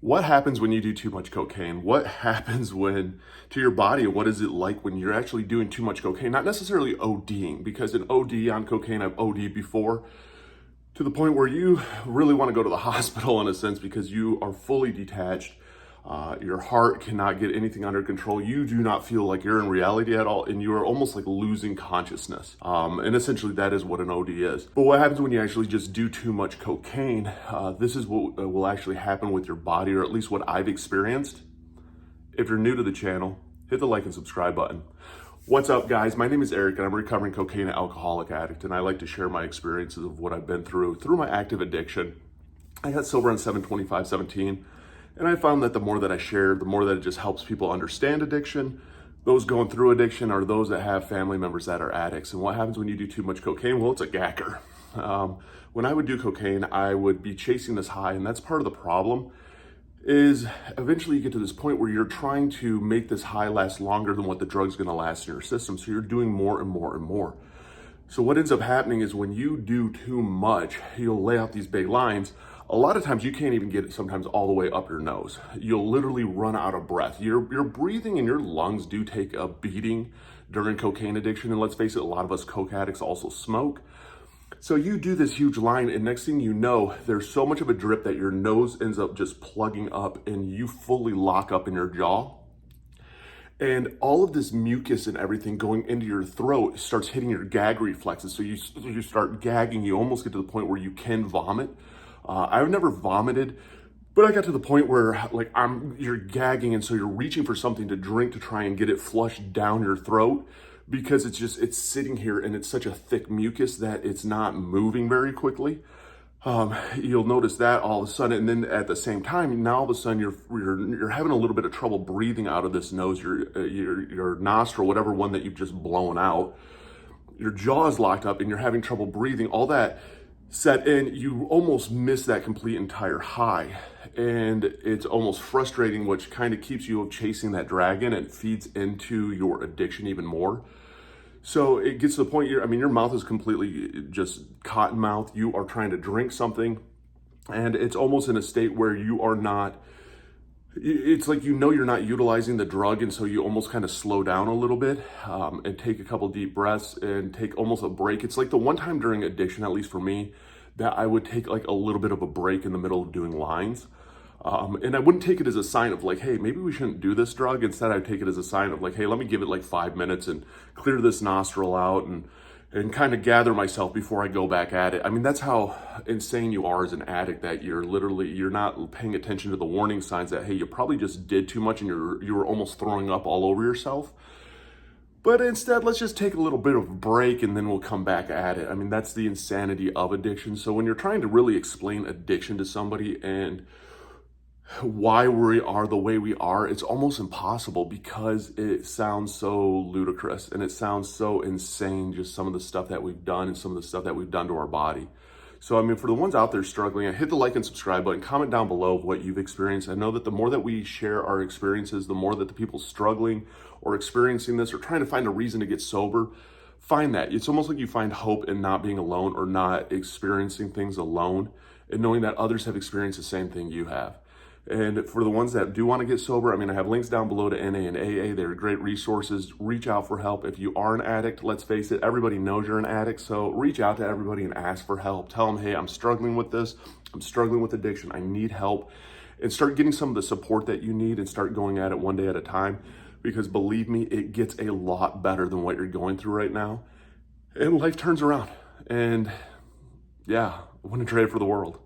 What happens when you do too much cocaine? What happens when to your body? What is it like when you're actually doing too much cocaine? Not necessarily ODing, because an OD on cocaine, I've OD'd before, to the point where you really want to go to the hospital in a sense because you are fully detached. Your heart cannot get anything under control. You do not feel like you're in reality at all, and you are almost like losing consciousness. And essentially, that is what an OD is. But what happens when you actually just do too much cocaine? This is what will actually happen with your body, or at least what I've experienced. If you're new to the channel, hit the like and subscribe button. What's up, guys? My name is Eric, and I'm a recovering cocaine and alcoholic addict, and I like to share my experiences of what I've been through my active addiction. I got sober on 7/25/17. And I found that the more that I share, the more that it just helps people understand addiction. Those going through addiction are those that have family members that are addicts. And what happens when you do too much cocaine? Well, it's a gacker. When I would do cocaine, I would be chasing this high. And that's part of the problem is eventually you get to this point where you're trying to make this high last longer than what the drug's going to last in your system. So you're doing more and more and more. So what ends up happening is when you do too much, you'll lay out these big lines. A lot of times you can't even get it sometimes all the way up your nose. You'll literally run out of breath. Your breathing and your lungs do take a beating during cocaine addiction. And let's face it, a lot of us coke addicts also smoke. So you do this huge line, and next thing you know, there's so much of a drip that your nose ends up just plugging up and you fully lock up in your jaw. And all of this mucus and everything going into your throat starts hitting your gag reflexes. So you start gagging, you almost get to the point where you can vomit. I've never vomited, but I got to the point where like you're gagging, and so you're reaching for something to drink to try and get it flushed down your throat because it's sitting here and it's such a thick mucus that it's not moving very quickly. You'll notice that all of a sudden, and then at the same time, now all of a sudden you're having a little bit of trouble breathing out of this nose, your nostril, whatever one that you've just blown out. Your jaw is locked up, and you're having trouble breathing. All that set in, you almost miss that complete entire high, and it's almost frustrating, which kind of keeps you chasing that dragon and feeds into your addiction even more. So it gets to the point, your mouth is completely just cotton mouth. You are trying to drink something, and it's almost in a state where you are not, it's like you're not utilizing the drug, and so you almost kind of slow down a little bit and take a couple deep breaths and take almost a break. It's like the one time during addiction, at least for me, that I would take like a little bit of a break in the middle of doing lines. And I wouldn't take it as a sign of like, hey, maybe we shouldn't do this drug. Instead, I'd take it as a sign of like, hey, let me give it like 5 minutes and clear this nostril out and kind of gather myself before I go back at it. I mean, that's how insane you are as an addict, that you're not paying attention to the warning signs that, hey, you probably just did too much and you were almost throwing up all over yourself. But instead, let's just take a little bit of a break and then we'll come back at it. I mean, that's the insanity of addiction. So when you're trying to really explain addiction to somebody and why we are the way we are, it's almost impossible because it sounds so ludicrous and it sounds so insane, just some of the stuff that we've done and some of the stuff that we've done to our body. So, I mean, for the ones out there struggling, hit the like and subscribe button, comment down below what you've experienced. I know that the more that we share our experiences, the more that the people struggling or experiencing this or trying to find a reason to get sober, find that. It's almost like you find hope in not being alone or not experiencing things alone and knowing that others have experienced the same thing you have. And for the ones that do want to get sober, I mean, I have links down below to NA and AA. They're great resources. Reach out for help. If you are an addict, let's face it, everybody knows you're an addict. So reach out to everybody and ask for help. Tell them, hey, I'm struggling with this. I'm struggling with addiction. I need help. And start getting some of the support that you need and start going at it one day at a time. Because believe me, it gets a lot better than what you're going through right now. And life turns around. And yeah, I wouldn't trade it for the world.